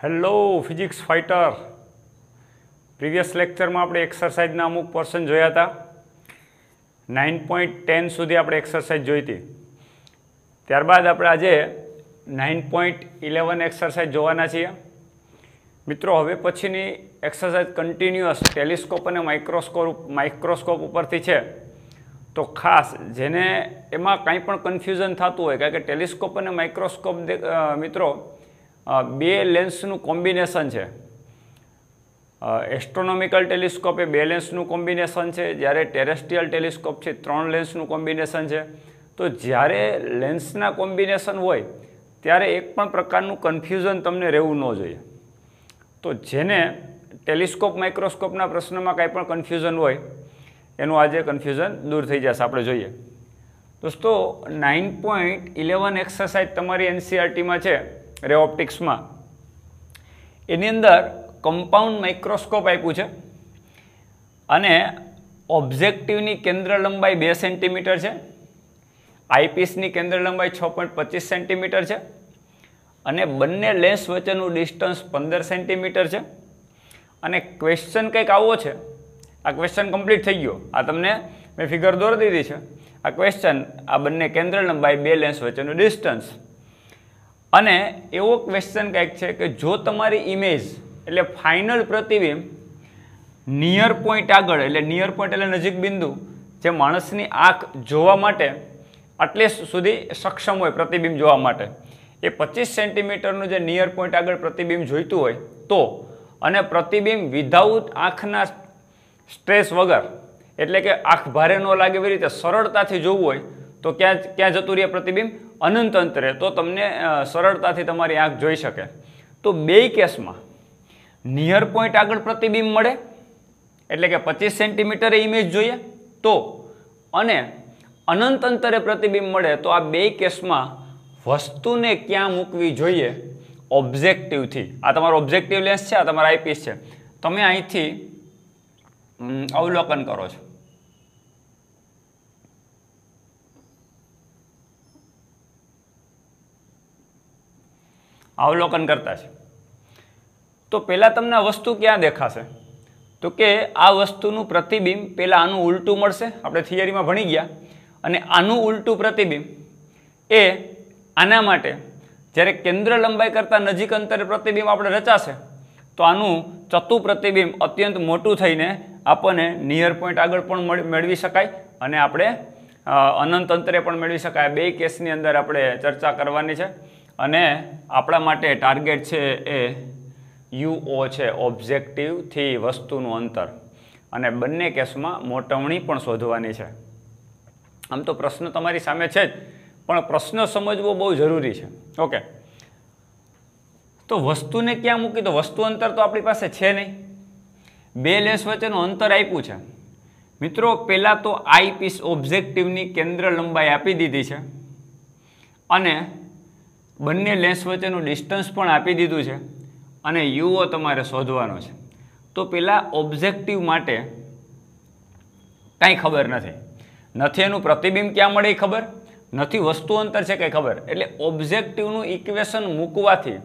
Hello physics fighter. Previous લેક્ચરમાં આપણે એક્સરસાઇઝના અમુક પોર્શન જોયા હતા. 9.10 સુધી આપણે એક્સરસાઇઝ જોઈ હતી. ત્યારબાદ આપણે આજે 9.11 એક્સરસાઇઝ જોવાના છીએ. મિત્રો, હવે પછીની એક્સરસાઇઝ કન્ટિન્યુઅસ ટેલિસ્કોપ અને માઇક્રોસ્કોપ ઉપરથી છે. તો ખાસ જેને એમાં કંઈ પણ કન્ફ્યુઝન થતું હોય, કારણ કે ટેલિસ્કોપ અને માઇક્રોસ્કોપ મિત્રો બે લેન્સનું કોમ્બિનેશન છે. એસ્ટ્રોનોમિકલ ટેલિસ્કોપ એ બે લેન્સનું કોમ્બિનેશન છે, જ્યારે ટેરેસ્ટ્રિયલ ટેલિસ્કોપ છે 3 લેન્સનું કોમ્બિનેશન છે. તો જ્યારે લેન્સના કોમ્બિનેશન હોય ત્યારે એક પણ પ્રકારનું કન્ફ્યુઝન તમને રહેવું ન જોઈએ. તો જેને ટેલિસ્કોપ માઇક્રોસ્કોપના પ્રશ્નમાં કાંઈ પણ કન્ફ્યુઝન હોય એનું આજે કન્ફ્યુઝન દૂર થઈ જશે. આપણે જોઈએ દોસ્તો, 9.11 એક્સરસાઇઝ તમારી NCERTમાં છે રે ઓપ્ટિક્સમાં. એની અંદર કમ્પાઉન્ડ માઇક્રોસ્કોપ આપ્યું છે અને ઓબ્જેક્ટિવની કેન્દ્ર લંબાઈ 2 સેન્ટીમીટર છે, આઈપીસની કેન્દ્ર લંબાઈ 6.25 સેન્ટીમીટર છે અને બંને લેન્સ વચ્ચેનું ડિસ્ટન્સ 15 સેન્ટીમીટર છે. અને ક્વેશ્ચન કંઈક આવો છે. આ ક્વેશ્ચન કમ્પ્લીટ થઈ ગયો. આ તમને મેં ફિગર દોરી દીધી છે. આ ક્વેશ્ચન, આ બંને કેન્દ્ર લંબાઈ, 2 લેન્સ વચ્ચેનું ડિસ્ટન્સ. અને એવો ક્વેશ્ચન કંઈક છે કે જો તમારી ઇમેજ એટલે ફાઇનલ પ્રતિબિંબ નિયર પોઈન્ટ આગળ, એટલે નિયર પોઈન્ટ એટલે નજીક બિંદુ, જે માણસની આંખ જોવા માટે આટલે સુધી સક્ષમ હોય પ્રતિબિંબ જોવા માટે, એ 25 સેન્ટીમીટરનું જે નિયર પોઈન્ટ આગળ પ્રતિબિંબ જોઈતું હોય તો, અને પ્રતિબિંબ વિધાઉટ આંખના સ્ટ્રેસ વગર, એટલે કે આંખ ભારે ન લાગે એવી રીતે સરળતાથી જોવું હોય તો ક્યાં જતું રહે પ્રતિબિંબ? અનંત અંતરે. તો તમને સરળતાથી તમારી આંખ જોઈ શકે. તો બે કેસમાં નિયર પોઈન્ટ આગળ પ્રતિબિંબ મળે, એટલે કે 25 સેન્ટીમીટરે ઇમેજ જોઈએ તો, અને અનંત અંતરે પ્રતિબિંબ મળે તો, આ બે કેસમાં વસ્તુને ક્યાં મૂકવી જોઈએ? ઓબ્જેક્ટિવથી. આ તમારો ઓબ્જેક્ટિવ લેન્સ છે, આ તમારા આઈપીસ છે. તમે અહીંથી અવલોકન કરો છો. અવલોકન કરતા છે તો પહેલાં તમને આ વસ્તુ ક્યાં દેખાશે? તો કે આ વસ્તુનું પ્રતિબિંબ પહેલાં આનું ઉલટું મળશે. આપણે થિયરીમાં ભણી ગયા. અને આનું ઉલટું પ્રતિબિંબ એ આના માટે જ્યારે કેન્દ્ર લંબાઈ કરતાં નજીક અંતરે પ્રતિબિંબ આપણે રચાશે તો આનું ચતુ પ્રતિબિંબ અત્યંત મોટું થઈને આપણને નિયર પોઈન્ટ આગળ પણ મેળવી શકાય અને આપણે અનંત અંતરે પણ મેળવી શકાય. બે કેસની અંદર આપણે ચર્ચા કરવાની છે. અને આપણા માટે ટાર્ગેટ છે એ UO છે, ઓબ્જેક્ટિવથી વસ્તુનું અંતર. અને બંને કેસમાં મોટવણી પણ શોધવાની છે. આમ તો પ્રશ્ન તમારી સામે છે જ, પણ પ્રશ્ન સમજવો બહુ જરૂરી છે. ઓકે, તો વસ્તુને ક્યાં મૂકી? તો વસ્તુ અંતર તો આપણી પાસે છે નહીં. બે લેન્સ વચ્ચેનું અંતર આપ્યું છે. મિત્રો, પહેલાં તો આઈપીસ ઓબ્જેક્ટિવની કેન્દ્ર લંબાઈ આપી દીધી છે અને બંને લેન્સ વચ્ચેનું ડિસ્ટન્સ પણ આપી દીધું છે અને UO તમારે શોધવાનો છે. તો પહેલાં ઓબ્જેક્ટિવ માટે કાંઈ ખબર નથી એનું પ્રતિબિંબ ક્યાં મળે એ ખબર નથી, વસ્તુ અંતર છે કંઈ ખબર. એટલે ઓબ્જેક્ટિવનું ઇક્વેશન મૂકવાથી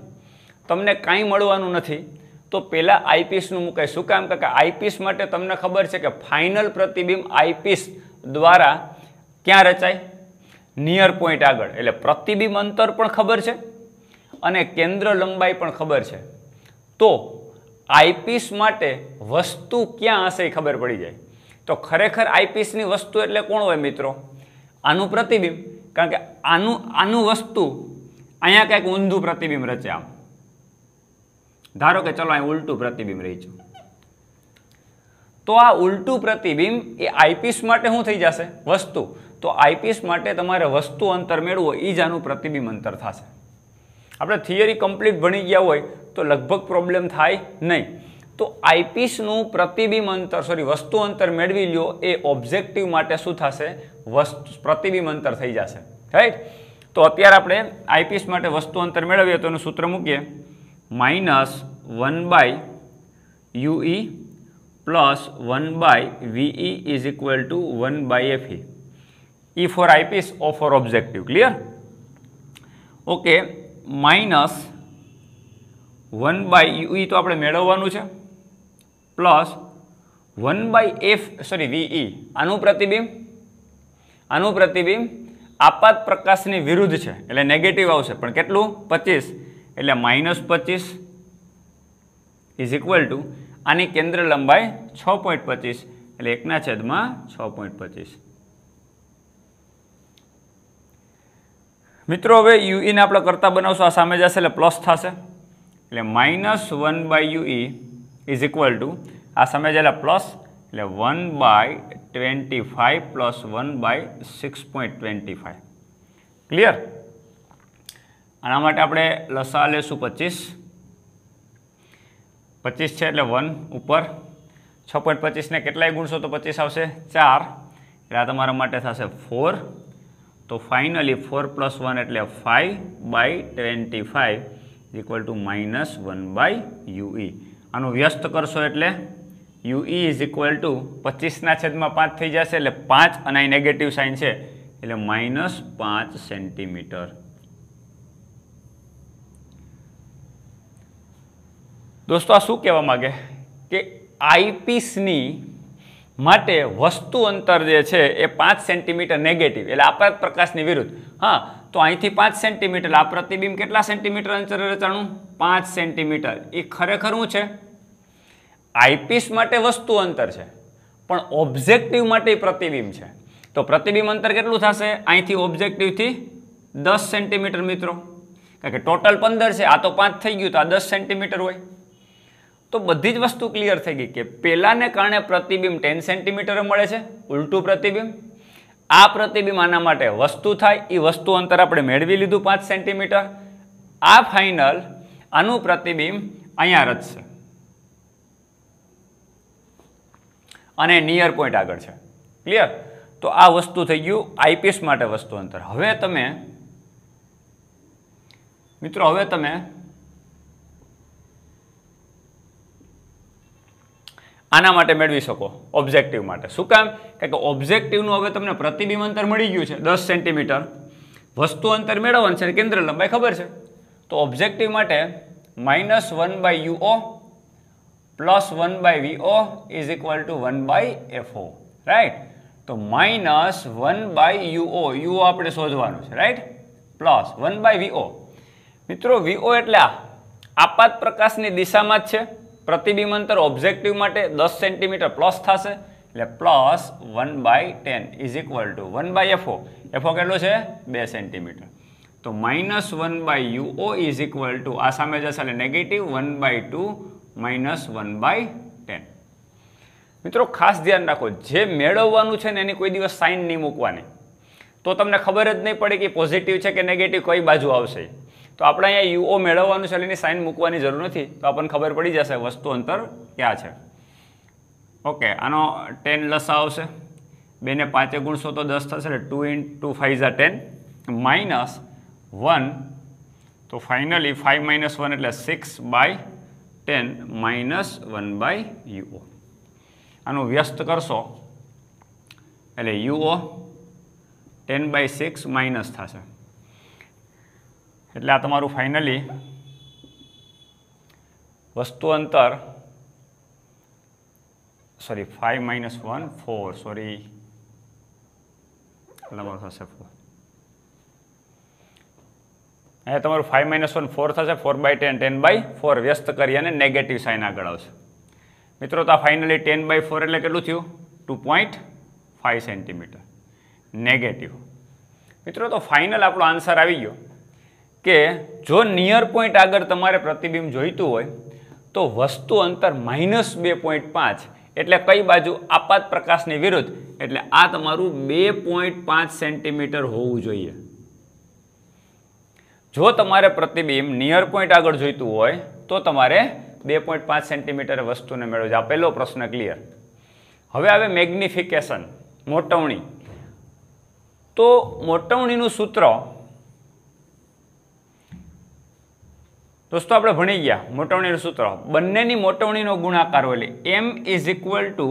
તમને કાંઈ મળવાનું નથી. તો પહેલાં આઈપીસનું મુકાય. શું કામ? કે આઈપીસ માટે તમને ખબર છે કે ફાઇનલ પ્રતિબિંબ આઈપીસ દ્વારા ક્યાં રચાય? નિયર પોઈન્ટ આગળ. એટલે પ્રતિબિંબ અંતર પણ ખબર છે અને કેન્દ્ર લંબાઈ પણ ખબર છે. તો આઈપીસ માટે વસ્તુ ક્યાં હશે એ ખબર પડી જાય. તો ખરેખર આઈપીસની વસ્તુ એટલે કોણ હોય મિત્રો? આનું પ્રતિબિંબ. કારણ કે આનું વસ્તુ અહીંયા કંઈક ઊંધું પ્રતિબિંબ રચે. આમ ધારો કે ચલો અહીં ઉલટું પ્રતિબિંબ રહી છે. તો આ ઉલટું પ્રતિબિંબ એ આઈપીસ માટે શું થઈ જશે? વસ્તુ. તો આઈપીસ માટે તમારે વસ્તુ અંતર મેળવો એ જ આનું પ્રતિબિંબ અંતર થશે. આપણે થિયરી કમ્પ્લીટ ભણી ગયા હોય તો લગભગ પ્રોબ્લેમ થાય નહીં. તો આઈપીસનું પ્રતિબિંબ અંતર, વસ્તુ અંતર મેળવી લ્યો એ ઓબ્જેક્ટિવ માટે શું થશે? પ્રતિબિંબ અંતર થઈ જશે. રાઈટ? તો અત્યારે આપણે આઈપીસ માટે વસ્તુ અંતર મેળવીએ તો એનું સૂત્ર મૂકીએ, -1/UE + 1/VE is equal to 1/FE. E for eyepiece, O for objective. Clear? Okay, minus 1/UE તો આપણે મેળવવાનું છે, પ્લસ 1/VE આનું પ્રતિબિંબ આપાત પ્રકાશની વિરુદ્ધ છે એટલે નેગેટિવ આવશે, પણ કેટલું? 25 એટલે -25 ઇઝ ઇક્વલ ટુ આની કેન્દ્ર લંબાઈ 6.25 એટલે 1/6.25. મિત્રો હવે UE ને આપણે કરતા બનાવશું, આ સામે જશે એટલે પ્લસ થશે એટલે -1/UE ઇઝ ઇક્વલ ટુ આ સામે જાય પ્લસ એટલે 1/25 પ્લસ 1/6.25. ક્લિયર? આના માટે આપણે લસા લેશું 25 છે એટલે 1 ઉપર 6.25 ને કેટલાય ગુણશો તો 25 આવશે 4 એટલે આ તમારા માટે થશે 4. તો ફાઇનલી 4 + 1 એટલે 5/25 ઇક્વલ ટુ -1/UE. આનું વ્યસ્ત કરશો એટલે UE ઇઝ ઇક્વલ ટુ 25/5 થઈ જશે એટલે 5 અને અહીં નેગેટિવ સાઇન છે એટલે -5 સેન્ટીમીટર. દોસ્તો આ શું કહેવા માગે કે આઈપીસની માટે વસ્તુ અંતર જે છે એ 5 સેન્ટીમીટર નેગેટિવ એટલે આપાત પ્રકાશની વિરુદ્ધ. હા, તો અહીંથી 5 સેન્ટીમીટર, આ પ્રતિબિંબ કેટલા સેન્ટીમીટર અંતરે રચાણું? 5 સેન્ટીમીટર. એ ખરેખર શું છે? આઈપીસ માટે વસ્તુ અંતર છે, પણ ઓબ્જેક્ટિવ માટે પ્રતિબિંબ છે. તો પ્રતિબિંબ અંતર કેટલું થશે? અહીંથી ઓબ્જેક્ટિવથી 10 સેન્ટીમીટર મિત્રો, કારણ કે ટોટલ 15 છે, આ તો 5 થઈ ગયું તો આ 10 સેન્ટીમીટર હોય. તો બધી જ વસ્તુ ક્લિયર થઈ ગઈ કે પહેલાને કારણે પ્રતિબિંબ 10 સેન્ટીમીટર મળે છે, ઉલટું પ્રતિબિંબ. આ પ્રતિબિંબ આના માટે વસ્તુ થાય, એ વસ્તુ અંતર આપણે મેળવી લીધું 5 સેન્ટીમીટર. આ ફાઇનલ આનું પ્રતિબિંબ અહીંયા રચશે અને નિયર પોઈન્ટ આગળ છે. ક્લિયર? તો આ વસ્તુ થઈ ગયું આઈપીએસ માટે વસ્તુ અંતર. હવે તમે મિત્રો આના માટે મેળવી શકો ઓબ્જેક્ટિવ માટે. શું કામ? કારણ કે ઓબ્જેક્ટિવનું હવે તમને પ્રતિબિંબ અંતર મળી ગયું છે 10 સેન્ટીમીટર, વસ્તુ અંતર મેળવવાનું છે, કેન્દ્ર લંબાઈ ખબર છે. તો ઓબ્જેક્ટિવ માટે -1/UO plus 1/VO is equal two 1/FO. Right? તો -1/UO, UO આપણે શોધવાનું છે, રાઈટ? Plus 1/VO. મિત્રો VO એટલે આપાત પ્રકાશની દિશામાં જ છે. પ્રતિબિંબ અંતર ઓબ્જેક્ટિવ માટે 10 સેન્ટીમીટર પ્લસ થશે એટલે plus 1/10 is equal two 1/FO. FO કેટલો છે? 2 સેન્ટીમીટર. તો -1/UO ઇઝ ઇક્વલ ટુ આ સામે જશે એટલે નેગેટિવ 1/2 -1/10. મિત્રો ખાસ ધ્યાન રાખો, જે મેળવવાનું છે ને એની કોઈ દિવસ સાઇન નહીં મૂકવાની, તો તમને ખબર જ નહીં પડે કે પોઝિટિવ છે કે નેગેટિવ કઈ બાજુ આવશે. તો આપણે અહીંયા UO મેળવવાનું છે એટલે એની સાઇન મૂકવાની જરૂર નથી, તો આપણને ખબર પડી જશે વસ્તુ અંતર ક્યાં છે. ઓકે, આનો 10 લસા આવશે, 2 ને 5 ગુણશો તો 10 થશે એટલે 2 × 5 = 10 -1. તો ફાઇનલી 5 - 1 એટલે 6/10 -1/UO. આનું વ્યસ્ત કરશો એટલે UO 10/6 માઇનસ થશે એટલે આ તમારું ફાઇનલી વસ્તુ અંતર 5 - 1 4 સોરી નંબર થશે 4. અહીંયા તમારું 5 - 1 4 થશે, 4/10 10/4 વ્યસ્ત કરી અને નેગેટિવ સાઇન આગળ આવશે. મિત્રો તો આ ફાઇનલી 10/4 એટલે કેટલું થયું? 2.5 સેન્ટીમીટર નેગેટિવ. મિત્રો તો ફાઇનલ આપણો આન્સર આવી ગયો કે જો નિયર પોઈન્ટ આગળ તમારે પ્રતિબિંબ જોઈતું હોય તો વસ્તુ અંતર -2.5 એટલે કઈ બાજુ? આપાત પ્રકાશની વિરુદ્ધ, એટલે આ તમારું 2.5 સેન્ટીમીટર હોવું જોઈએ. જો તમારે પ્રતિબિંબ નિયર પોઈન્ટ આગળ જોઈતું હોય તો તમારે 2.5 સેન્ટીમીટર વસ્તુને મેળવજો. આ પહેલો પ્રશ્ન ક્લિયર. હવે આવે મેગ્નિફિકેશન, મોટવણી. તો મોટવણીનું સૂત્ર દોસ્તો આપણે ભણી ગયા. મોટવણીનું સૂત્ર બંનેની મોટવણીનો ગુણાકાર હોય એટલે M is equal two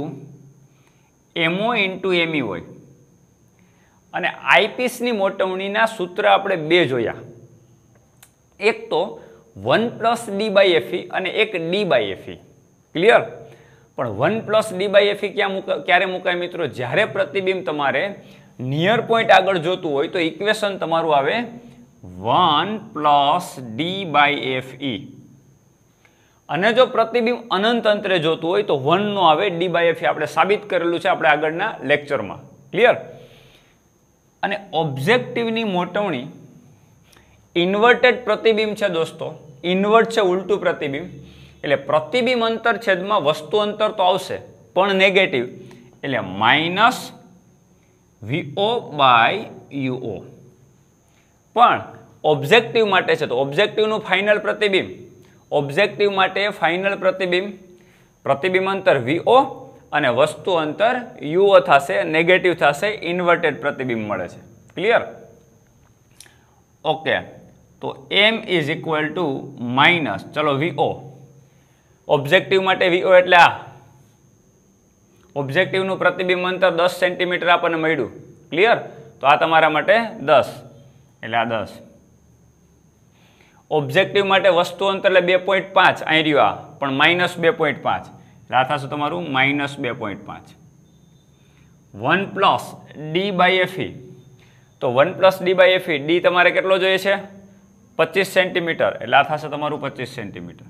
MO × ME હોય. અને આઈપીસની મોટવણીના સૂત્ર આપણે બે જોયા. એક તો 1 + d/fe અને એક d/fe. ક્લિયર? પણ 1 + d/fe ક્યારે મુકાય મિત્રો? જ્યારે પ્રતિબિંબ તમારે નિયર પોઈન્ટ આગળ જોતું હોય તો ઇક્વેશન તમારું આવે 1 + d/fe. અને જો પ્રતિબિંબ અનંત અંતરે જોતું હોય તો 1 નો આવે d/fe. આપણે સાબિત કરેલું છે આપણે આગળના લેક્ચરમાં. ક્લિયર? અને ઓબ્જેક્ટિવની મોટવણી ઇન્વર્ટેડ પ્રતિબિંબ છે દોસ્તો. ઇન્વર્ટ છે, ઉલટું પ્રતિબિંબ. એટલે પ્રતિબિંબ અંતર છેદમાં વસ્તુ અંતર તો આવશે પણ નેગેટિવ, એટલે -VO/UO. પણ ઓબ્જેક્ટિવ માટે છે તો ઓબ્જેક્ટિવનું ફાઇનલ પ્રતિબિંબ, ઓબ્જેક્ટિવ માટે ફાઇનલ પ્રતિબિંબ અંતર VO અને વસ્તુ અંતર UO થશે, નેગેટિવ થશે, ઇન્વર્ટેડ પ્રતિબિંબ મળે છે. ક્લિયર? ઓકે, તો M = ચલો VO. ઓબ્જેક્ટિવ માટે VO એટલે આ ઓબ્જેક્ટિવનું પ્રતિબિંબ અંતર 10 સેન્ટીમીટર આપણને મળ્યું. ક્લિયર? તો આ તમારા માટે 10, એટલે આ 10. ઓબ્જેક્ટિવ માટે વસ્તુ અંતર એટલે 2.5, અહીં રહ્યું આ પણ -2.5, એટલે આ થશે તમારું -2.5. 1 + d/fe. તો 1 + d/fe, d તમારે કેટલો જોઈએ છે? 25 સેન્ટીમીટર, એટલે આ થશે તમારું 25 સેન્ટીમીટર.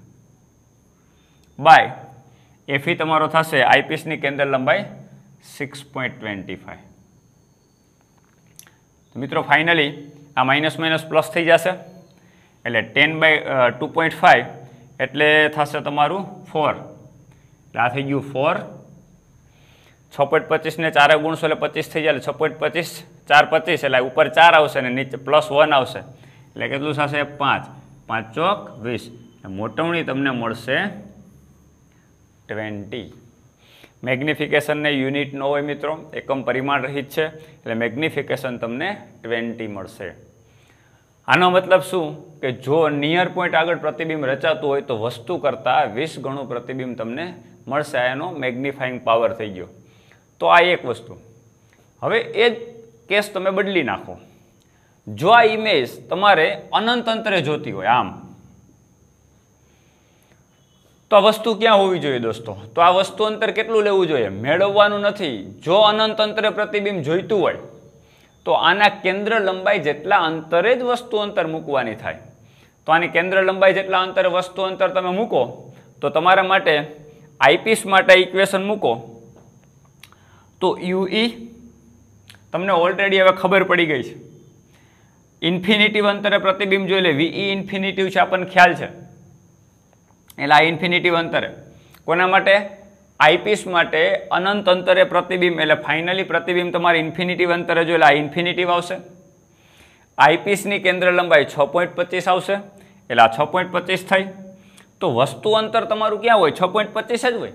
બાય FE તમારો થશે આઈપીસની કેન્દ્ર લંબાઈ 6.25. તો મિત્રો ફાઇનલી આ માઇનસ પ્લસ થઈ જશે, એટલે 10/2.5 એટલે થશે તમારું 4. એટલે આ થઈ ગયું 4. 6.25 ને 4 ગુણશો એટલે 25 થઈ જાય, એટલે 6.25 4 25, એટલે ઉપર 4 આવશે ને નીચે +1 આવશે, એટલે કેટલું થશે? 5. 5 ચોક 20. મોટવણી તમને મળશે 20. મેગ્નિફિકેશનને યુનિટ ન હોય મિત્રો, એકમ પરિમાણ રહિત છે, એટલે મેગ્નિફિકેશન તમને 20 મળશે. આનો મતલબ શું કે જો નિયર પોઈન્ટ આગળ પ્રતિબિંબ રચાતું હોય તો વસ્તુ કરતાં 20 ગણું પ્રતિબિંબ તમને મળશે. એનો મેગ્નિફાઈંગ પાવર થઈ ગયો. તો આ એક વસ્તુ. હવે એ જ કેસ તમે બદલી નાખો. જો આ ઇમેજ તમારે અનંત અંતરે જોતી હોય આમ, તો આ વસ્તુ ક્યાં હોવી જોઈએ દોસ્તો? તો આ વસ્તુ અંતર કેટલું લેવું જોઈએ? મેળવવાનું નથી. જો અનંત અંતરે પ્રતિબિંબ જોઈતું હોય તો આના કેન્દ્ર લંબાઈ જેટલા અંતરે જ વસ્તુ અંતર મૂકવાની થાય. તો આની કેન્દ્ર લંબાઈ જેટલા અંતરે વસ્તુ અંતર તમે મૂકો તો તમારા માટે આઈપીસ માટે ઇક્વેશન મૂકો તો UE તમને ઓલરેડી હવે ખબર પડી ગઈ છે. ઇન્ફિનિટિવ અંતરે પ્રતિબિંબ જોઈ લે, VE ઇન્ફિનિટિવ છે આપણને ખ્યાલ છે, એટલે આ ઇન્ફિનિટિવ અંતરે કોના માટે? આઈપીસ માટે અનંત અંતરે પ્રતિબિંબ, એટલે ફાઇનલી પ્રતિબિંબ તમારે ઇન્ફિનિટિવ અંતરે જોઈએ, આ ઇન્ફિનિટિવ આવશે. આઈપીસની કેન્દ્ર લંબાઈ 6.25 આવશે, એટલે આ 6.25 થઈ. તો વસ્તુ અંતર તમારું ક્યાં હોય? 6.25 જ હોય,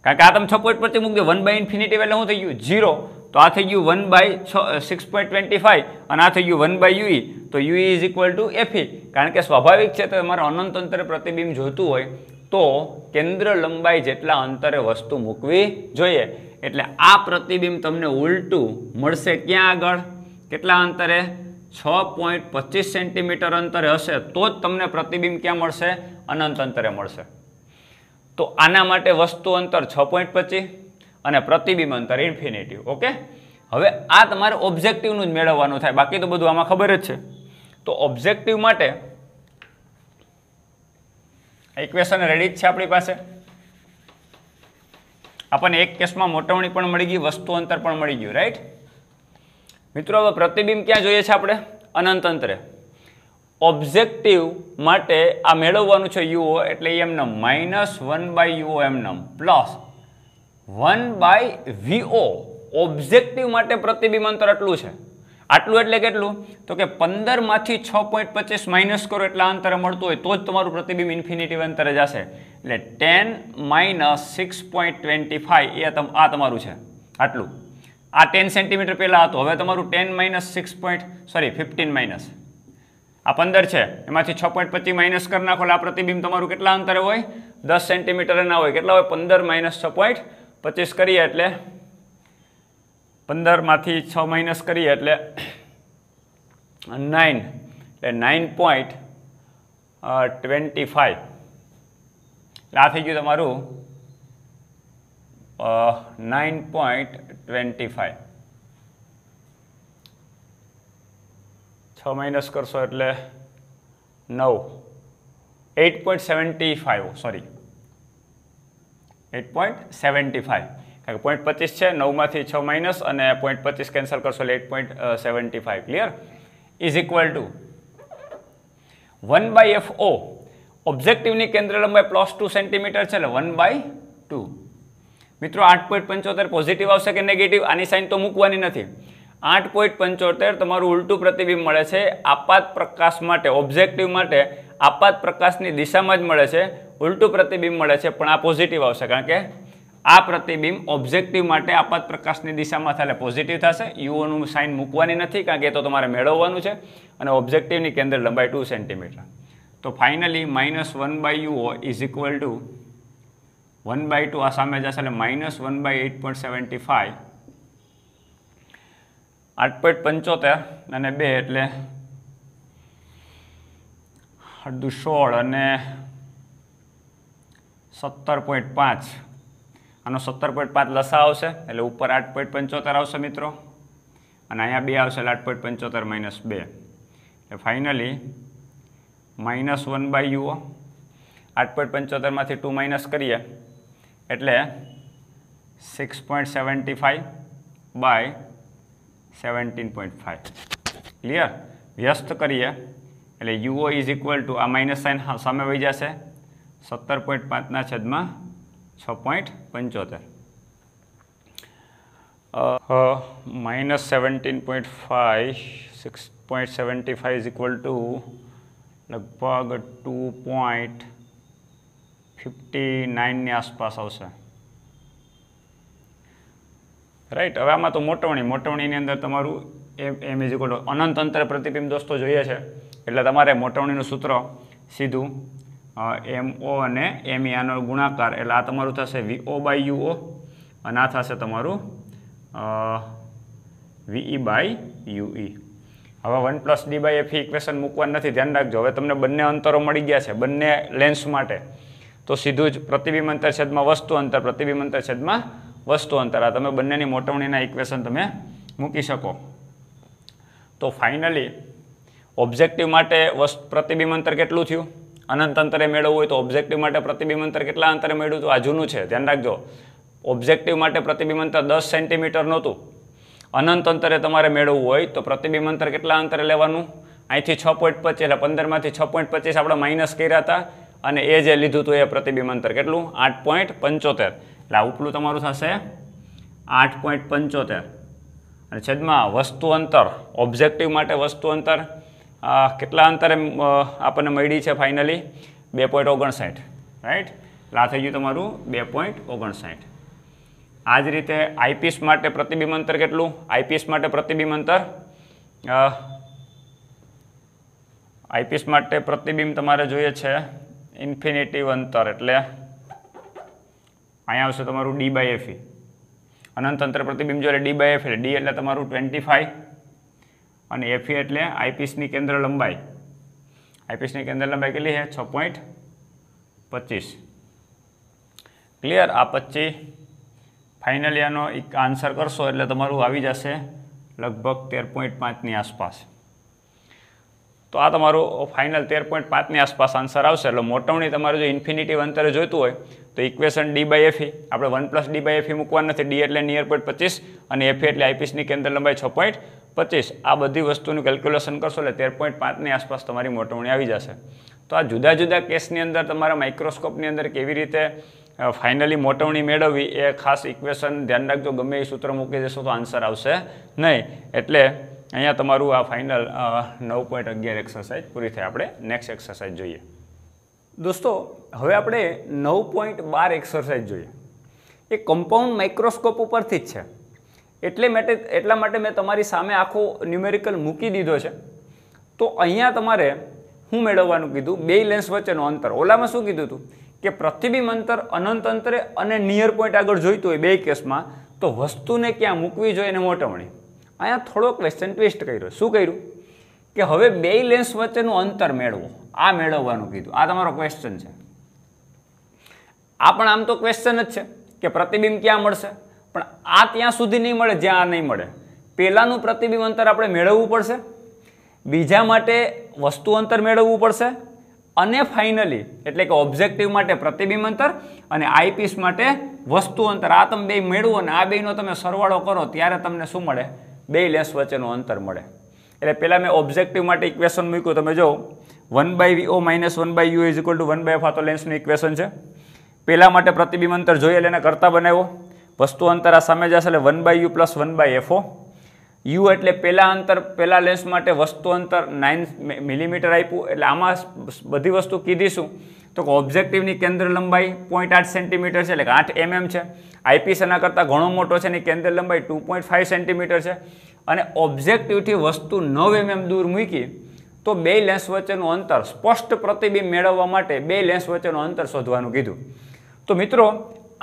કારણ કે આ તમે 6.25 મૂકી દો. 1/∞ એટલે શું થઈ ગયું? 0. તો આ થઈ ગયું 1/6.25 અને આ થઈ ગયું 1/UE. તો UE = FE. કારણ કે સ્વાભાવિક છે તો તમારે અનંત અંતરે પ્રતિબિંબ જોતું હોય તો કેન્દ્ર લંબાઈ જેટલા અંતરે વસ્તુ મૂકવી જોઈએ. એટલે આ પ્રતિબિંબ તમને ઉલટું મળશે ક્યાં આગળ? કેટલા અંતરે? 6.25 સેન્ટીમીટર અંતરે હશે તો જ તમને પ્રતિબિંબ ક્યાં મળશે? અનંત અંતરે મળશે. તો આના માટે વસ્તુ અંતર 6.25 અને પ્રતિબિંબ અંતર ઇન્ફિનિટિવ. ઓકે, હવે આ તમારે ઓબ્જેક્ટિવનું જ મેળવવાનું થાય, બાકી તો બધું આમાં ખબર જ છે. તો ઓબ્જેક્ટિવ માટે ઇક્વેશન રેડી જ છે આપણી પાસે. આપણને એક કેસમાં મોટવણી પણ મળી ગઈ, વસ્તુ અંતર પણ મળી ગયું, રાઈટ મિત્રો? હવે પ્રતિબિંબ ક્યાં જોઈએ છે આપણે? અનંત અંતરે. ઓબ્જેક્ટિવ માટે આ મેળવવાનું છે UO, એટલે એમને -1/UO એમને +1/VO. ઓબ્જેક્ટિવ માટે પ્રતિબિંબ અંતર આટલું છે. આટલું એટલે કેટલું? તો કે 15 માંથી 6.25 માઇનસ કરો એટલા અંતરે મળતું હોય તો જ તમારું પ્રતિબિંબ ઇન્ફિનિટિવ અંતરે જશે. એટલે 10 - 6.25 એ આ તમારું છે આટલું. આ 10 સેન્ટીમીટર પહેલાં હતું, હવે તમારું 10 - 15 આ 15 છે, એમાંથી 6.25 માઇનસ કરી નાખો એટલે આ પ્રતિબિંબ તમારું કેટલા અંતરે હોય? 10 સેન્ટીમીટર ના હોય. કેટલા હોય? 15 - 6.25 કરીએ એટલે 15 માંથી 6 માઇનસ કરીએ એટલે 9, એટલે 25 એટલે આ થઈ ગયું તમારું 9.25 6 માઇનસ કરશો એટલે 9 8.75 સોરી 8.75 કારણ કે 0.25 છે 9માંથી 6 માઇનસ અને 0.25 કેન્સલ કરશો એટલે 8.75 clear is equal two 1/FO ઓબ્જેક્ટિવની કેન્દ્ર લંબાઈ +2 સેન્ટીમીટર છે એટલે 1/2 મિત્રો 8.75 પોઝિટિવ આવશે કે નેગેટિવ આની સાઇન તો મૂકવાની નથી 8.75 તમારું ઉલટું પ્રતિબિંબ મળે છે આપાત પ્રકાશ માટે ઓબ્જેક્ટિવ માટે આપાત પ્રકાશની દિશામાં જ મળે છે ઉલટું પ્રતિબિંબ મળે છે પણ આ પોઝિટિવ આવશે કારણ કે આ પ્રતિબિંબ ઓબ્જેક્ટિવ માટે આપાત પ્રકાશની દિશામાં થાય પોઝિટિવ થશે યુઓનું સાઇન મૂકવાની નથી કારણ કે એ તો તમારે મેળવવાનું છે અને ઓબ્જેક્ટિવની કેન્દ્ર લંબાઈ 2 સેન્ટીમીટર તો finally -1/UO is equal two 1/2 આ સામે જશે એટલે -1/8.75 8.75 અને 2 એટલે 16 અને 17.5 આનો 17.5 લસા આવશે એટલે ઉપર 8.75 આવશે મિત્રો અને અહીંયા 2 આવશે એટલે 8.75 - 2 એટલે ફાઇનલી -1/UO 8.75 માંથી 2 માઇનસ કરીએ એટલે 6.75 બાય 17.5 ક્લિયર વ્યસ્ત કરીએ એટલે UO ઇઝ ઇક્વલ ટુ આ માઇનસ સાઇન સામે વહી જશે 17.5 છેદમાં 6.75 -17.5 6.75 ઇઝ ઇક્વલ ટુ લગભગ 2.59 આસપાસ આવશે રાઈટ હવે આમાં તો મોટવણીની અંદર તમારું એમ ઇઝ ઇક્વલ ટુ અનંત અંતરે પ્રતિબિંબ દોસ્તો જોઈએ છે એટલે તમારે મોટવણીનું સૂત્ર સીધું MO અને ME આનો ગુણાકાર એટલે આ તમારું થશે VO/UO અને આ થશે તમારું VE/UE હવે 1+D/FE ઇક્વેશન મૂકવાનું નથી ધ્યાન રાખજો હવે તમને બંને અંતરો મળી ગયા છે બંને લેન્સ માટે તો સીધું જ પ્રતિબિંબ અંતર છેદમાં વસ્તુ અંતર પ્રતિબિંબ અંતર છેદમાં વસ્તુ અંતર આ તમે બંનેની મોટવણીના ઇક્વેશન તમે મૂકી શકો તો ફાઇનલી ઓબ્જેક્ટિવ માટે પ્રતિબિંબ અંતર કેટલું થયું અનંત અંતરે મેળવવું હોય તો ઓબ્જેક્ટિવ માટે પ્રતિબિંબ અંતર કેટલા અંતરે મેળવ્યું હતું આ જૂનું છે ધ્યાન રાખજો ઓબ્જેક્ટિવ માટે પ્રતિબિંબ અંતર 10 સેન્ટીમીટર નહોતું અનંત અંતરે તમારે મેળવવું હોય તો પ્રતિબિંબ અંતર કેટલા અંતરે લેવાનું અહીંથી 6.25 એટલે 15માંથી 6.25 આપણે માઇનસ કર્યા હતા અને એ જે લીધું હતું એ પ્રતિબિંબ અંતર કેટલું 8.75 એટલે આ ઉપલું તમારું થશે 8.75 અને છેદમાં વસ્તુ અંતર ઓબ્જેક્ટિવ માટે વસ્તુ અંતર કેટલા અંતરે આપણને મળી છે ફાઇનલી 2.59 રાઈટ એટલે આ થઈ ગયું તમારું 2.59 આ જ રીતે આઈપીસ માટે પ્રતિબિંબ અંતર કેટલું આઈપીસ માટે પ્રતિબિંબ અંતર આઈપીસ માટે પ્રતિબિંબ તમારે જોઈએ છે ઇન્ફિનિટિવ અંતર એટલે અહીંયા આવશે તમારું D/FE અનંત અંતર પ્રતિબિંબ જોઈએ D/FE એટલે D એટલે તમારું 25 અને FE એટલે આઈપીસની કેન્દ્ર લંબાઈ આઈપીસની કેન્દ્ર લંબાઈ કેટલી છે 6.25 ક્લિયર આ 25 ફાઇનલી આનો એક આન્સર કરશો એટલે તમારું આવી જશે લગભગ 13.5ની આસપાસ તો આ તમારું ફાઇનલ 13.5ની આસપાસ આન્સર આવશે એટલે મોટવણી તમારે જો ઇન્ફિનિટિવ અંતરે જોઈતું હોય તો ઇક્વેશન D/FE આપણે 1+D/FE મૂકવાનું નથી D એટલે નિયર પોઈન્ટ 25 અને FE એટલે આઈપીસની કેન્દ્ર લંબાઈ 6.25 આ બધી વસ્તુનું કેલ્ક્યુલેશન કરશો એટલે 13.5ની આસપાસ તમારી મોટવણી આવી જશે તો આ જુદા જુદા કેસની અંદર તમારા માઇક્રોસ્કોપની અંદર કેવી રીતે ફાઇનલી મોટવણી મેળવવી એ ખાસ ઇક્વેશન ધ્યાન રાખજો ગમે એ સૂત્ર મૂકી દેશો તો આન્સર આવશે નહીં એટલે અહીંયા તમારું આ ફાઇનલ 9.11 એક્સરસાઇઝ પૂરી થઈ આપણે નેક્સ્ટ એક્સરસાઇઝ જોઈએ દોસ્તો હવે આપણે 9.12 એક્સરસાઇઝ જોઈએ એ કમ્પાઉન્ડ માઇક્રોસ્કોપ ઉપરથી જ છે એટલા માટે મેં તમારી સામે આખો ન્યુમેરિકલ મૂકી દીધો છે તો અહીંયા તમારે શું મેળવવાનું કીધું બે લેન્સ વચ્ચેનું અંતર ઓલામાં શું કીધું હતું કે પ્રતિબિંબ અંતર અનંત અંતરે અને નિયર પોઈન્ટ આગળ જોઈતું હોય બે કેસમાં તો વસ્તુને ક્યાં મૂકવી જોઈએ અને મોટવણી અહીંયા થોડો ક્વેશ્ચન ટ્વિસ્ટ કર્યો શું કર્યું કે હવે બે લેન્સ વચ્ચેનું અંતર મેળવો, આ મેળવવાનું કીધું. આ તમારો ક્વેશ્ચન છે. આ પણ આમ તો ક્વેશ્ચન જ છે કે પ્રતિબિંબ ક્યાં મળશે, પણ આ ત્યાં સુધી નહીં મળે જ્યાં આ નહીં મળે. પહેલાનું પ્રતિબિંબ અંતર આપણે મેળવવું પડશે, બીજા માટે વસ્તુ અંતર મેળવવું પડશે, અને ફાઇનલી એટલે કે ઓબ્જેક્ટિવ માટે પ્રતિબિંબ અંતર અને આઈપીસ માટે વસ્તુ અંતર. આ તમે બે મેળવો અને આ બેનો તમે સરવાળો કરો ત્યારે તમને શું મળે? બે લેન્સ વચ્ચેનું અંતર મળે. એટલે પહેલાં મેં ઓબ્જેક્ટિવ માટે ઇક્વેશન મૂક્યું, તમે જો 1/VO - 1/U = 1/f આ તો લેન્સનું ઇક્વેશન છે. પહેલા માટે પ્રતિબિંબ અંતર જોઈએ એટલે એને કરતા બનાવ્યો, વસ્તુ અંતર આ સામે જશે એટલે 1/U + 1/FO. યુ એટલે પહેલા લેન્સ માટે વસ્તુ અંતર 9 મિલીમીટર આપ્યું. એટલે આમાં બધી વસ્તુ કીધીશું તો કે ઓબ્જેક્ટિવની કેન્દ્ર લંબાઈ 0.8 સેન્ટીમીટર છે એટલે કે 8 mm છે. આઈપીસ એના કરતાં ઘણો મોટો છે, એની કેન્દ્ર લંબાઈ 2.5 સેન્ટીમીટર છે. અને ઓબ્જેક્ટિવથી વસ્તુ 9 mm દૂર મૂકી તો બે લેન્સ વચ્ચેનું અંતર, સ્પષ્ટ પ્રતિબિંબ મેળવવા માટે બે લેન્સ વચ્ચેનું અંતર શોધવાનું કીધું. તો મિત્રો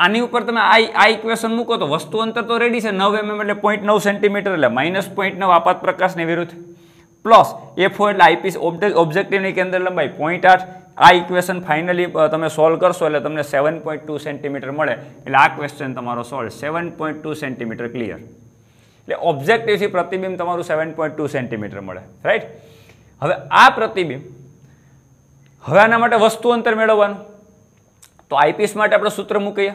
આની ઉપર તમે આ ઇક્વેશન મૂકો તો વસ્તુ અંતર તો રેડી છે 9 mm એટલે 0.9 સેન્ટીમીટર એટલે -0.9 આપાત પ્રકાશની વિરુદ્ધ પ્લસ FO એટલે આઈપીસ ઓબ્જેક્ટિવની કેન્દ્ર લંબાઈ 0.8. આ ઇક્વેશન ફાઇનલી તમે સોલ્વ કરશો એટલે તમને 7.2 સેન્ટીમીટર મળે. એટલે આ ક્વેશ્ચન તમારો સોલ્વ, 7.2 સેન્ટીમીટર ક્લિયર. એટલે ઓબ્જેક્ટિવથી પ્રતિબિંબ તમારું 7.2 સેન્ટીમીટર મળે, રાઈટ. હવે આ પ્રતિબિંબ, હવે આના માટે વસ્તુ અંતર મેળવવાનું તો આઈપીસ માટે આપણે સૂત્ર મૂકીએ,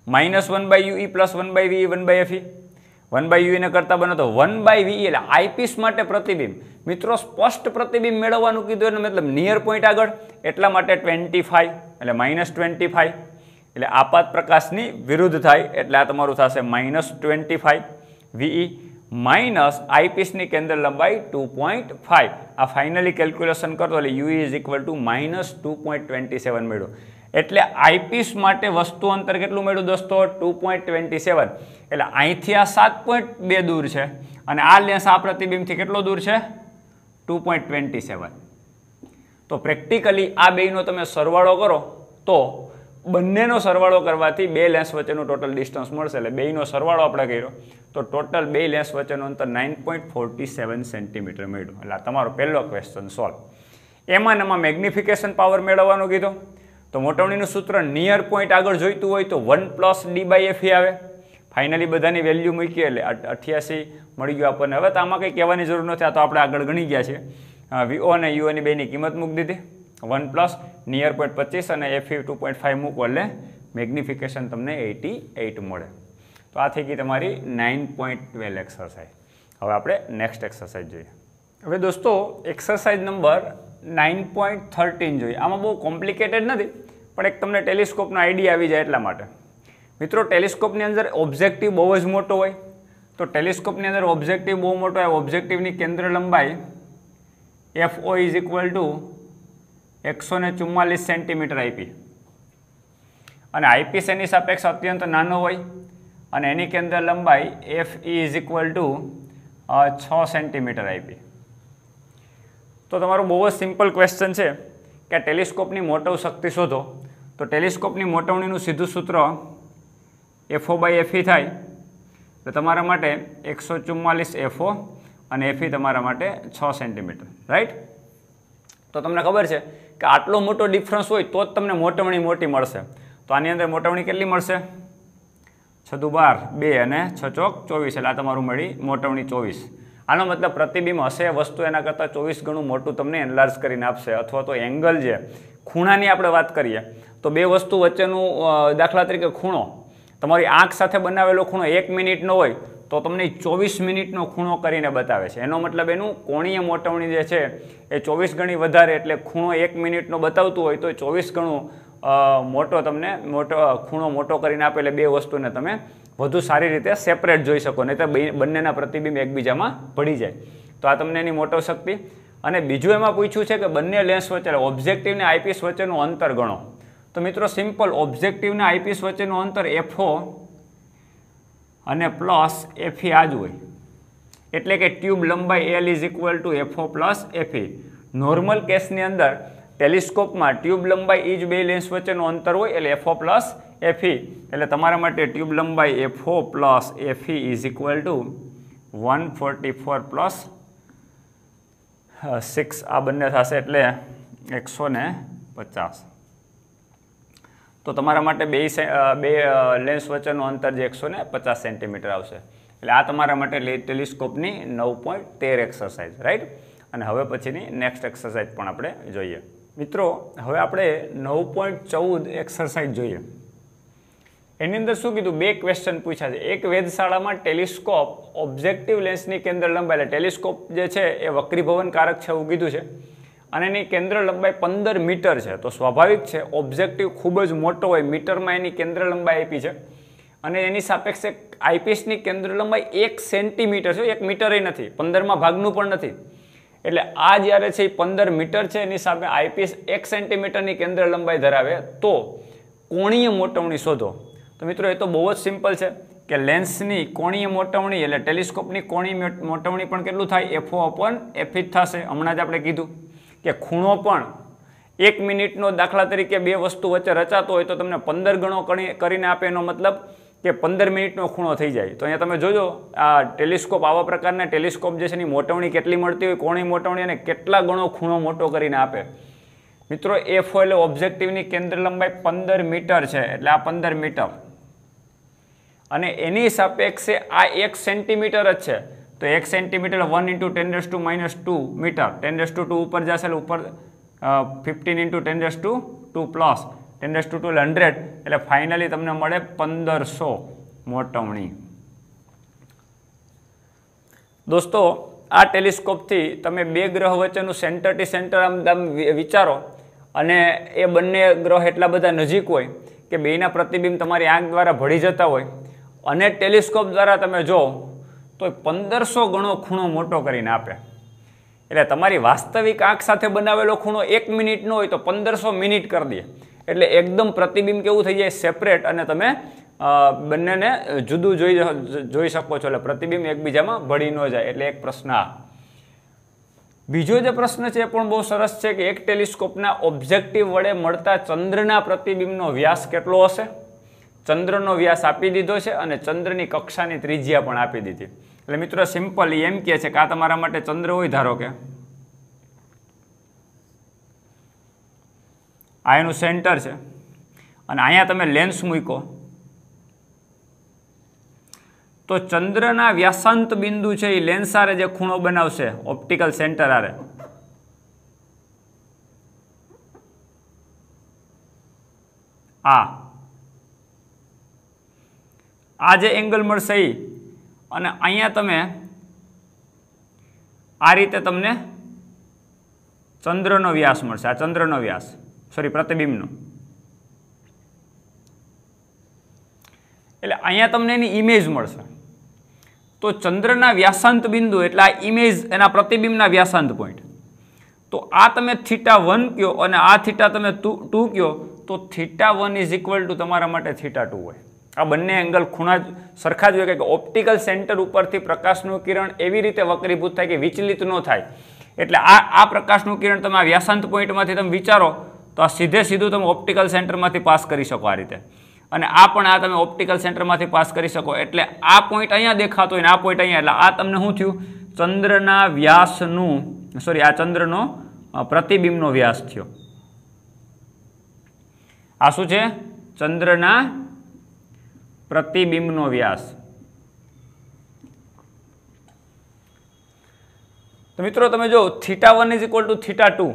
-1/UE + 1/VE 1/FE. 1/UE ને કરતા બને તો 1/VE એટલે આઈપીસ માટે પ્રતિબિંબ. મિત્રો સ્પષ્ટ પ્રતિબિંબ મેળવવાનું કીધું એનો મતલબ નિયર પોઈન્ટ આગળ, એટલા માટે 25 એટલે -25 એટલે આપાત પ્રકાશની વિરુદ્ધ થાય એટલે આ તમારું થશે -25 VE માઇનસ આઈપીસની કેન્દ્ર લંબાઈ 2.5. આ ફાઇનલી કેલ્ક્યુલેશન કરતો એટલે UE = -2.27 મળ્યું. એટલે આઈપીસ માટે વસ્તુ અંતર કેટલું મળ્યું દોસ્તો? 2.27. એટલે અહીંથી આ 7.2 દૂર છે અને આ લેન્સ આ પ્રતિબિંબથી કેટલો દૂર છે? 2.27. તો પ્રેક્ટિકલી આ બેનો તમે સરવાળો કરો તો બંનેનો સરવાળો કરવાથી બે લેન્સ વચ્ચેનું ટોટલ ડિસ્ટન્સ મળશે. એટલે બેનો સરવાળો આપણે કર્યો તો ટોટલ બે લેન્સ વચ્ચેનું અંતર 9.47 સેન્ટીમીટર મળ્યું. એટલે આ તમારો પહેલો ક્વેશ્ચન સોલ્વ. એમાં મેગ્નિફિકેશન પાવર મેળવવાનું કીધું તો મોટવણીનું સૂત્ર નિયર પોઈન્ટ આગળ જોઈતું હોય તો 1 + D/FE આવે. ફાઇનલી બધાની વેલ્યુ મૂકી એટલે 88 મળી ગયું આપણને. હવે તો આમાં કંઈ કહેવાની જરૂર નથી, આ તો આપણે આગળ ગણી ગયા છે. VO અને UO ની બેની કિંમત મૂકી દીધી. 1 + નિયર પોઈન્ટ 25 અને FE 2.5 મૂકો એટલે મેગ્નિફિકેશન તમને 88 મળે. તો આ થઈ ગઈ તમારી 9.12 એક્સરસાઇઝ. હવે આપણે નેક્સ્ટ એક્સરસાઇઝ જોઈએ. હવે દોસ્તો એક્સરસાઇઝ નંબર 9.13 જોઈએ. આમાં બહુ કોમ્પ્લિકેટેડ નથી પણ એક તમને ટેલિસ્કોપનો આઈડિયા આવી જાય એટલા માટે. મિત્રો ટેલિસ્કોપની અંદર ઓબ્જેક્ટિવ બહુ જ મોટો હોય તો ટેલિસ્કોપની અંદર ઓબ્જેક્ટિવ બહુ મોટો હોય, ઓબ્જેક્ટિવની કેન્દ્ર લંબાઈ FO = 144 સેન્ટીમીટર આઈપી અને આઈપીસ એની સાપેક્ષ અત્યંત નાનો હોય અને એની કેન્દ્ર લંબાઈ FE = 6 સેન્ટીમીટર આઈપી. તો તમારું બહુ જ સિમ્પલ ક્વેશ્ચન છે કે ટેલિસ્કોપની મોટવ શક્તિ શોધો. તો ટેલિસ્કોપની મોટવણીનું સીધું સૂત્ર FO/FE થાય તો તમારા માટે 144 FO અને FE તમારા માટે 6 સેન્ટીમીટર, રાઈટ. તો તમને ખબર છે કે આટલો મોટો ડિફરન્સ હોય તો જ તમને મોટવણી મોટી મળશે. તો આની અંદર મોટવણી કેટલી મળશે? 6 દુ 12, 2 અને 6 ચોક 24 એટલે આ તમારું મળી મોટવણી 24. આનો મતલબ પ્રતિબિંબ હશે વસ્તુ એના કરતાં 24 ગણું મોટું તમને એનલાર્જ કરીને આપશે. અથવા તો એંગલ છે, ખૂણાની આપણે વાત કરીએ તો બે વસ્તુ વચ્ચેનું દાખલા તરીકે ખૂણો, તમારી આંખ સાથે બનાવેલો ખૂણો 1 મિનિટનો હોય તો તમને 24 મિનિટનો ખૂણો કરીને બતાવે છે. એનો મતલબ એનું કોણીય મોટવણી જે છે એ 24 ગણી વધારે, એટલે ખૂણો 1 મિનિટનો બતાવતું હોય તો 24 ગણું મોટો તમને ખૂણો મોટો કરીને આપે. એટલે બે વસ્તુને તમે વધુ સારી રીતે સેપરેટ જોઈ શકો, નહીં તો બંનેના પ્રતિબિંબ એકબીજામાં પડી જાય. તો આ તમને એની મોટો શક્તિ. અને બીજું એમાં પૂછ્યું છે કે બંને લેન્સ વચ્ચે ઓબ્જેક્ટિવ અને આઈપીસ વચ્ચેનું અંતર ગણો. તો મિત્રો સિમ્પલ, ઓબ્જેક્ટિવ અને આઈપીસ વચ્ચેનું અંતર FO અને પ્લસ FE આ જ હોય. એટલે કે ટ્યુબ લંબાઈ L = FO + FE. નોર્મલ કેસની અંદર ટેલિસ્કોપમાં ટ્યુબ લંબાઈ એ જ બે લેન્સ વચ્ચેનું અંતર હોય એટલે FO + FE. એટલે તમારા માટે ટ્યુબ લંબાઈ FO + FE = 144 + 6 આ બંને થશે એટલે 150. તો તમારા માટે બે લેન્સ વચ્ચેનું અંતર જે 150 સેન્ટીમીટર આવશે. એટલે આ તમારા માટે ટેલિસ્કોપની 9.13 એક્સરસાઇઝ, રાઈટ. અને હવે પછીની નેક્સ્ટ એક્સરસાઇઝ પણ આપણે જોઈએ. મિત્રો હવે આપણે 9.14 એક્સરસાઇઝ જોઈએ. એની અંદર શું કીધું, બે ક્વેશ્ચન પૂછ્યા છે. એક વેધશાળામાં ટેલિસ્કોપ ઓબ્જેક્ટિવ લેન્સની કેન્દ્ર લંબાઈ, એટલે ટેલિસ્કોપ જે છે એ વક્રીભવનકારક છે એવું કીધું છે, અને એની કેન્દ્ર લંબાઈ 15 મીટર છે. તો સ્વાભાવિક છે ઓબ્જેક્ટિવ ખૂબ જ મોટો હોય, મીટરમાં એની કેન્દ્ર લંબાઈ આપી છે, અને એની સાપેક્ષે આઈપીસની કેન્દ્ર લંબાઈ 1 સેન્ટીમીટર છે, 1 મીટર નથી, 15માં ભાગનું પણ નથી. એટલે આ જ્યારે છે એ 15 મીટર છે, એની સામે આઈપીસ 1 સેન્ટીમીટરની કેન્દ્ર લંબાઈ ધરાવે તો કોણીય મોટવણી શોધો. તો મિત્રો એ તો બહુ જ સિમ્પલ છે કે લેન્સની કોણીય મોટવણી એટલે ટેલિસ્કોપની કોણીય મોટવણી પણ કેટલું થાય, FO/F જ થશે. હમણાં જ આપણે કીધું કે ખૂણો પણ 1 મિનિટનો દાખલા તરીકે બે વસ્તુ વચ્ચે રચાતો હોય તો તમને 15 ગણો કરીને આપે, એનો મતલબ કે 15 મિનિટનો ખૂણો થઈ જાય. તો અહીંયા તમે જોજો આ ટેલિસ્કોપ, આવા પ્રકારના ટેલિસ્કોપ જે છે એની મોટવણી કેટલી મળતી હોય, કોણી મોટવણી, અને કેટલા ગણો ખૂણો મોટો કરીને આપે. મિત્રો FO એટલે ઓબ્જેક્ટિવની કેન્દ્ર લંબાઈ 15 મીટર છે, એટલે આ 15 મીટર, અને એની સાપેક્ષે આ 1 સેન્ટીમીટર જ છે. તો 1 સેન્ટીમીટર 1 × 10⁻² મીટર, 10⁻² ઉપર જશે એટલે ઉપર 15 × 10⁻² પ્લસ 10⁻² એટલે 100, એટલે ફાઇનલી તમને મળે 1500 મોટવણી. દોસ્તો આ ટેલિસ્કોપથી તમે બે ગ્રહ વચ્ચેનું સેન્ટર થી સેન્ટર આમ વિચારો, અને એ બંને ગ્રહ એટલા બધા નજીક હોય કે બેના પ્રતિબિંબ તમારી આંખ દ્વારા ભળી જતા હોય, અને ટેલિસ્કોપ દ્વારા તમે જો તો 1500 ગણો ખૂણો મોટો કરીને આપે. એટલે તમારી વાસ્તવિક આંખ સાથે બનાવેલો ખૂણો 1 મિનિટનો હોય તો 1500 મિનિટ કરી દે. એટલે એકદમ પ્રતિબિંબ કેવું થઈ જાય, સેપરેટ, અને તમે બંનેને જુદું જોઈ શકો છો. એટલે પ્રતિબિંબ એકબીજામાં ભળી ન જાય. એટલે એક પ્રશ્ન આ. બીજો જે પ્રશ્ન છે એ પણ બહુ સરસ છે કે એક ટેલિસ્કોપના ઓબ્જેક્ટિવ વડે મળતા ચંદ્રના પ્રતિબિંબનો વ્યાસ કેટલો હશે. ચંદ્રનો વ્યાસ આપી દીધો છે અને ચંદ્રની કક્ષાની ત્રિજ્યા પણ આપી દીધી. એટલે મિત્રો સિમ્પલ એમ કહે છે કે આ તમારા માટે ચંદ્ર હોય, ધારો કે આ એનું સેન્ટર છે, અને અહીંયા તમે લેન્સ મૂકો તો ચંદ્રના વ્યાસાંત બિંદુ છે એ લેન્સ આરે જે ખૂણો બનાવશે ઓપ્ટિકલ સેન્ટર આરે, આ જે એંગલ મળશે એ, અને અહીંયા તમે આ રીતે તમને ચંદ્રનો વ્યાસ મળશે, આ ચંદ્રનો વ્યાસ, સોરી પ્રતિબિંબનો. એટલે અહીંયા તમને એની ઇમેજ મળશે. તો ચંદ્રના વ્યાસાંત બિંદુ એટલે આ ઇમેજ એના પ્રતિબિંબના વ્યાસાંત પોઈન્ટ. તો આ તમે θ1 કયો અને આ θ તમે 2 કયો, તો θ1 = તમારા માટે θ2 હોય. આ બંને એંગલ ખૂણા સરખા જ હોય કે ઓપ્ટિકલ સેન્ટર ઉપરથી પ્રકાશનું કિરણ એવી રીતે વક્રીભૂત થાય કે વિચલિત ન થાય. એટલે આ પ્રકાશનું કિરણ તમે આ વ્યાસાંત પોઈન્ટમાંથી તમે વિચારો તો આ સીધું તમે ઓપ્ટિકલ સેન્ટરમાંથી પાસ કરી શકો આ રીતે, અને આ પણ આ તમે ઓપ્ટિકલ સેન્ટરમાંથી પાસ કરી શકો. એટલે આ પોઈન્ટ અહીંયા દેખાતો હોય ને આ પોઈન્ટ અહીંયા, એટલે આ તમને શું થયું, ચંદ્રના વ્યાસનું, સોરી આ ચંદ્રનો પ્રતિબિંબનો વ્યાસ થયો. આ શું છે, ચંદ્રના પ્રતિબિંબનો વ્યાસ. તો મિત્રો તમે જો θ1 = θ2.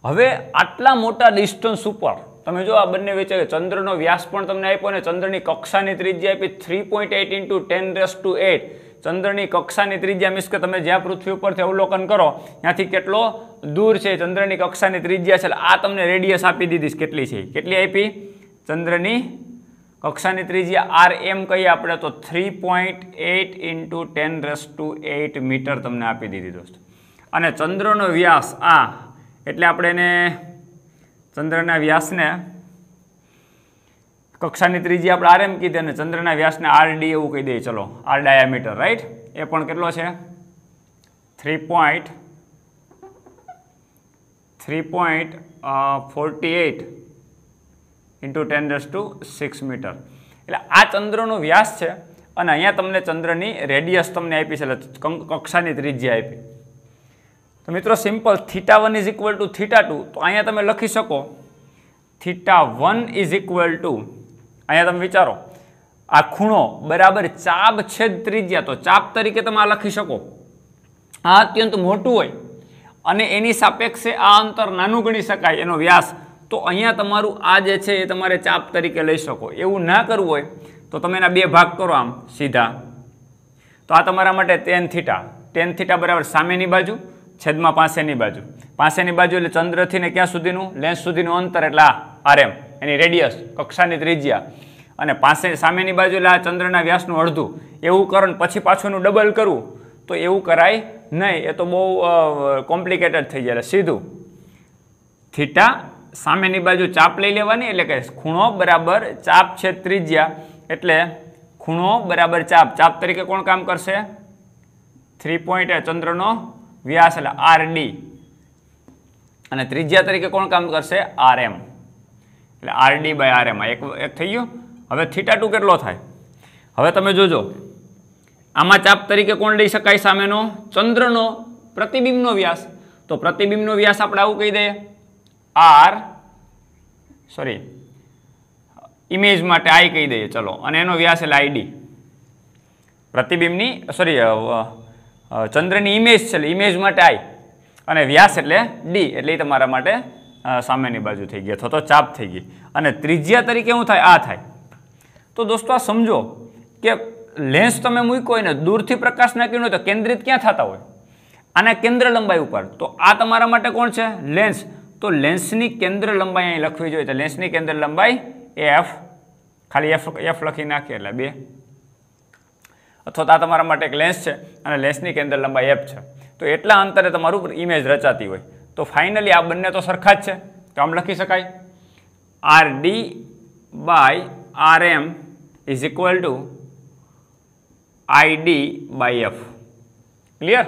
હવે આટલા મોટા ડિસ્ટન્સ ઉપર તમે જો આ બંને વચ્ચે ચંદ્રનો વ્યાસ પણ તમને આપ્યો અને ચંદ્રની કક્ષાની ત્રિજ્યા આપી 3.8 × 10⁸. ચંદ્રની કક્ષાની ત્રિજ્યા મીન્સ કે તમે જ્યાં પૃથ્વી ઉપરથી અવલોકન કરો ત્યાંથી કેટલો દૂર છે ચંદ્રની કક્ષાની ત્રિજ્યા છે. આ તમને રેડિયસ આપી દીધી કેટલી છે, કેટલી આપી, ચંદ્રની કક્ષાની ત્રિજ્યા rm કહીએ આપણે તો 3.8 × 10⁸ મીટર તમને આપી દીધી દોસ્તો. અને ચંદ્રનો વ્યાસ આ, એટલે આપણે એને ચંદ્રના વ્યાસને કક્ષાની ત્રિજ્યા આપણે rm કીધી અને ચંદ્રના વ્યાસને rd એવું કહી દઈએ. ચલો r ડાયામીટર, રાઈટ, એ પણ કેટલો છે 3.48 × 10⁶ મીટર. એટલે આ ચંદ્રનો વ્યાસ છે અને અહીંયા તમને ચંદ્રની રેડિયસ તમને આપી છે, એટલે કક્ષાની ત્રિજ્યા આપી. તો મિત્રો સિમ્પલ θ1 ઇઝ ઇક્વલ ટુ θ2, તો અહીંયા તમે લખી શકો θ1 ઇઝ ઇક્વલ ટુ, અહીંયા તમે વિચારો આ ખૂણો બરાબર ચાપ છેદ ત્રિજ્યા, તો ચાપ તરીકે તમે આ લખી શકો. આ અત્યંત મોટું હોય અને એની સાપેક્ષે આ અંતર નાનું ગણી શકાય એનો વ્યાસ, તો અહીંયા તમારું આ જે છે એ તમારે ચાપ તરીકે લઈ શકો. એવું ના કરવું હોય તો તમે એના બે ભાગ કરો આમ સીધા, તો આ તમારા માટે tan θ બરાબર સામેની બાજુ છેદમાં પાસેની બાજુ. પાસેની બાજુ એટલે ચંદ્રથી ને ક્યાં સુધીનું, લેન્સ સુધીનું અંતર એટલે આ rm, એની રેડિયસ કક્ષાની ત્રિજ્યા, અને સામેની બાજુ એટલે આ ચંદ્રના વ્યાસનું અડધું. એવું કરો ને પછી પાછુંનું ડબલ કરવું તો એવું કરાય નહીં, એ તો બહુ કોમ્પ્લિકેટેડ થઈ જાય. સીધું થીટા સામેની બાજુ ચાપ લઈ લેવાની, એટલે કે ખૂણો બરાબર ચાપ છેદ ત્રિજ્યા, એટલે ખૂણો બરાબર ચાપ. ચાપ તરીકે કોણ કામ કરશે? 3 પોઈન્ટ ચંદ્રનો વ્યાસ એટલે rd, અને ત્રિજ્યા તરીકે કોણ કામ કરશે? rm, એટલે rd બાય rm. એક થઈ ગયું. હવે θ2 કેટલો થાય? હવે તમે જોજો આમાં ચાપ તરીકે કોણ લઈ શકાય? સામેનો ચંદ્રનો પ્રતિબિંબનો વ્યાસ. તો પ્રતિબિંબનો વ્યાસ આપણે આવું કહી દઈએ ઇમેજ માટે i કહી દઈએ ચલો, અને એનો વ્યાસ એટલે id. પ્રતિબિંબની ચંદ્રની ઇમેજ છે એટલે ઇમેજ માટે i, અને વ્યાસ એટલે d, એટલે એ તમારા માટે સામેની બાજુ થઈ ગઈ અથવા તો ચાપ થઈ ગઈ. અને ત્રિજ્યા તરીકે શું થાય? આ થાય. તો દોસ્તો આ સમજો કે લેન્સ તમે મૂક્યો હોય ને, દૂરથી પ્રકાશના કિરણો તો કેન્દ્રિત ક્યાં થતા હોય? આના કેન્દ્ર લંબાઈ ઉપર. તો આ તમારા માટે કોણ છે? લેન્સ. તો લેન્સની કેન્દ્ર લંબાઈ અહીં લખવી જોઈએ. તો લેન્સની કેન્દ્ર લંબાઈ f, ખાલી f લખી નાખીએ એટલે 2, અથવા તો આ તમારા માટે એક લેન્સ છે અને લેન્સની કેન્દ્ર લંબાઈ f છે. તો એટલા અંતરે તમારું ઇમેજ રચાતી હોય. તો ફાઇનલી આ બંને તો સરખા જ છે, તો આમ લખી શકાય rd by rm is equal to id by f. Clear?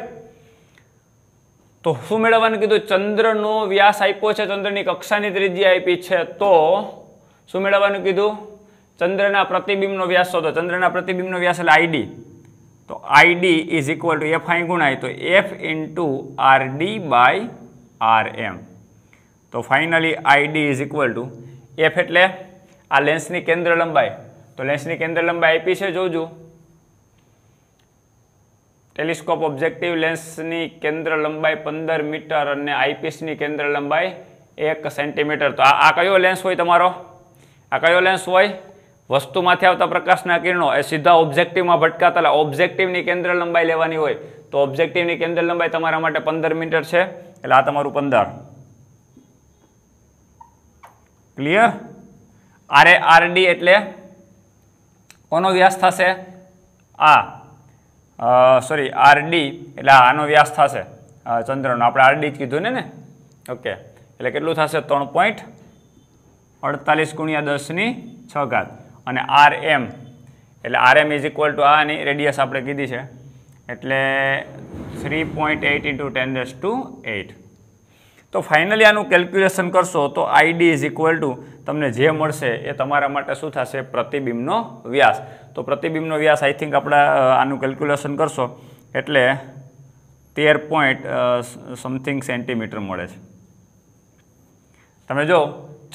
તો શું મેળવવાનું કીધું? ચંદ્રનો વ્યાસ આપ્યો છે, ચંદ્રની કક્ષાની ત્રિજ્યા આપી છે, તો શું મેળવવાનું કીધું? ચંદ્રના પ્રતિબિંબનો વ્યાસ શોધો. ચંદ્રના પ્રતિબિંબનો વ્યાસ એટલે id. તો id is equal to f અહીં ગુણાય તો f into rd by rm. તો finally id is equal to f એટલે આ લેન્સની કેન્દ્ર લંબાઈ. તો લેન્સની કેન્દ્ર લંબાઈ આપી છે, જોજો. ટેલિસ્કોપ ઓબ્જેક્ટિવ લેન્સની કેન્દ્ર લંબાઈ 15 મીટર અને આઈપીસની કેન્દ્ર લંબાઈ 1 સેન્ટીમીટર. તો આ કયો લેન્સ હોય તમારો? આ કયો લેન્સ હોય? વસ્તુમાંથી આવતા પ્રકાશના કિરણો એ સીધા ઓબ્જેક્ટિવમાં ભટકાતા, ઓબ્જેક્ટિવની કેન્દ્ર લંબાઈ લેવાની હોય. તો ઓબ્જેક્ટિવની કેન્દ્ર લંબાઈ તમારા માટે 15 મીટર છે, એટલે આ તમારું 15. ક્લિયર? rd એટલે કોનો વ્યાસ થશે? rd એટલે આનો વ્યાસ થશે ચંદ્રનો. આપણે rd જ કીધું ને. ઓકે, એટલે કેટલું થશે? 3.48 ગુણ્યા 10⁶. અને rm એટલે rm ઇઝ ઇક્વલ ટુ આની રેડિયસ આપણે કીધી છે, એટલે 3.8 ઇન્ટુ 10⁸. તો ફાઇનલી આનું કેલ્ક્યુલેશન કરશો તો id ઇઝ ઇક્વલ ટુ તમને જે મળશે એ તમારા માટે શું થશે? પ્રતિબિંબનો વ્યાસ. તો પ્રતિબિંબનો વ્યાસ આઈ થિંક આપણે આનું કેલ્ક્યુલેશન કરશો એટલે 13 સેન્ટીમીટર મળે છે. તમે જો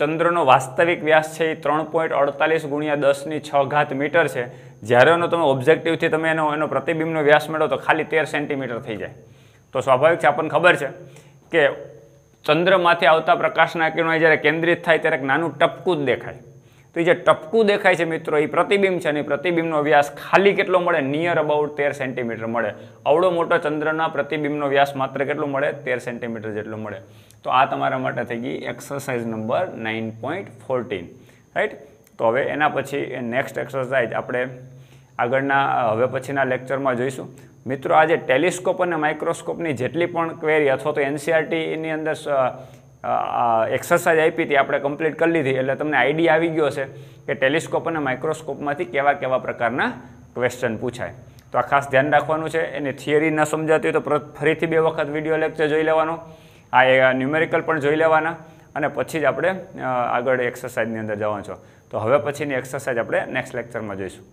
ચંદ્રનો વાસ્તવિક વ્યાસ છે એ 3.48 ગુણ્યા 10⁶ મીટર છે. જ્યારે એનો તમે ઓબ્જેક્ટિવથી તમે એનો પ્રતિબિંબનો વ્યાસ મેળવો તો ખાલી 13 સેન્ટીમીટર થઈ જાય. તો સ્વાભાવિક છે, આપણને ખબર છે કે ચંદ્રમાંથી આવતા પ્રકાશના કિરણો જ્યારે કેન્દ્રિત થાય ત્યારે એક નાનું ટપકું જ દેખાય. તો એ જે ટપકું દેખાય છે મિત્રો, એ પ્રતિબિંબ છે, અને પ્રતિબિંબનો વ્યાસ ખાલી કેટલો મળે? નિયર અબાઉટ 13 સેન્ટીમીટર મળે. આવડો મોટો ચંદ્રના પ્રતિબિંબનો વ્યાસ માત્ર કેટલો મળે? 13 સેન્ટીમીટર જેટલો મળે. તો આ તમારા માટે થઈ ગઈ એક્સરસાઇઝ નંબર 9.14. રાઈટ? તો હવે એના પછી નેક્સ્ટ એક્સરસાઇઝ આપણે આગળના હવે પછીના લેક્ચરમાં જોઈશું. મિત્રો, આજે ટેલિસ્કોપ અને માઇક્રોસ્કોપની જેટલી પણ ક્વેરી અથવા તો એનસીઆરટીની અંદર એક્સરસાઇઝ આપી હતી આપણે કમ્પ્લીટ કરી લીધી, એટલે તમને આઈડિયા આવી ગયો છે કે ટેલિસ્કોપ અને માઇક્રોસ્કોપમાંથી કેવા કેવા પ્રકારના ક્વેશ્ચન પૂછાય. તો આ ખાસ ધ્યાન રાખવાનું છે. એની થિયરી ન સમજાતી હોય તો ફરીથી 2 વખત વિડીયો લેક્ચર જોઈ લેવાનો, આ ન્યુમેરિકલ પણ જોઈ લેવાના, અને પછી જ આપણે આગળ એક્સરસાઇઝની અંદર જવાનું છો. તો હવે પછીની એક્સરસાઇઝ આપણે નેક્સ્ટ લેક્ચરમાં જોઈશું.